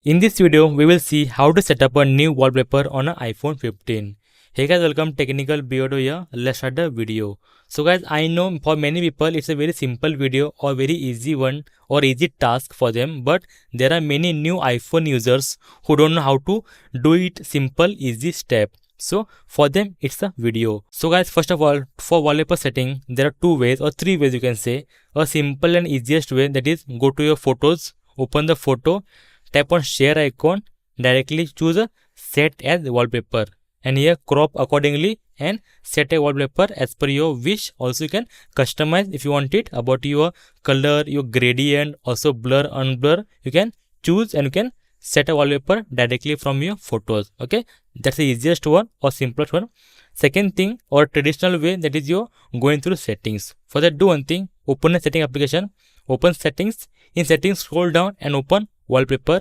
In this video, we will see how to set up a new wallpaper on an iPhone 15. Hey guys, welcome Technical Beardo here. Let's start the video. So guys, I know for many people it's a very simple video or very easy one or easy task for them, but there are many new iPhone users who don't know how to do it simple easy step. So for them it's a video. So guys, first of all, for wallpaper setting there are two ways or three ways you can say. A simple and easiest way, that is go to your photos, open the photo, tap on share icon, directly choose a set as wallpaper, and here crop accordingly and set a wallpaper as per your wish. Also you can customize if you want it about your color, your gradient, also blur, unblur. You can choose and you can set a wallpaper directly from your photos. Okay, that's the easiest one or simplest one. Second thing or traditional way, that is your going through settings. For that, do one thing: open a setting application, open settings. In settings, scroll down and open wallpaper,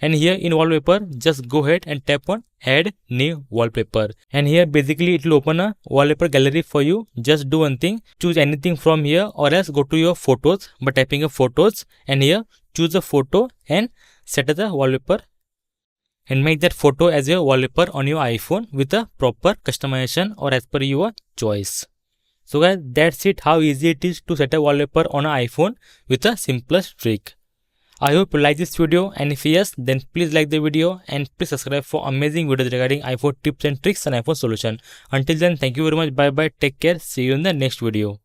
and here in wallpaper just go ahead and tap on add new wallpaper, and here basically it will open a wallpaper gallery for you. Just do one thing: choose anything from here, or else go to your photos by typing of photos, and here choose a photo and set as a wallpaper, and make that photo as your wallpaper on your iPhone with a proper customization or as per your choice. So guys, that's it, how easy it is to set a wallpaper on an iPhone with a simplest trick. I hope you like this video, and if yes, then please like the video and please subscribe for amazing videos regarding iPhone tips and tricks and iPhone solution. Until then, thank you very much. Bye bye. Take care. See you in the next video.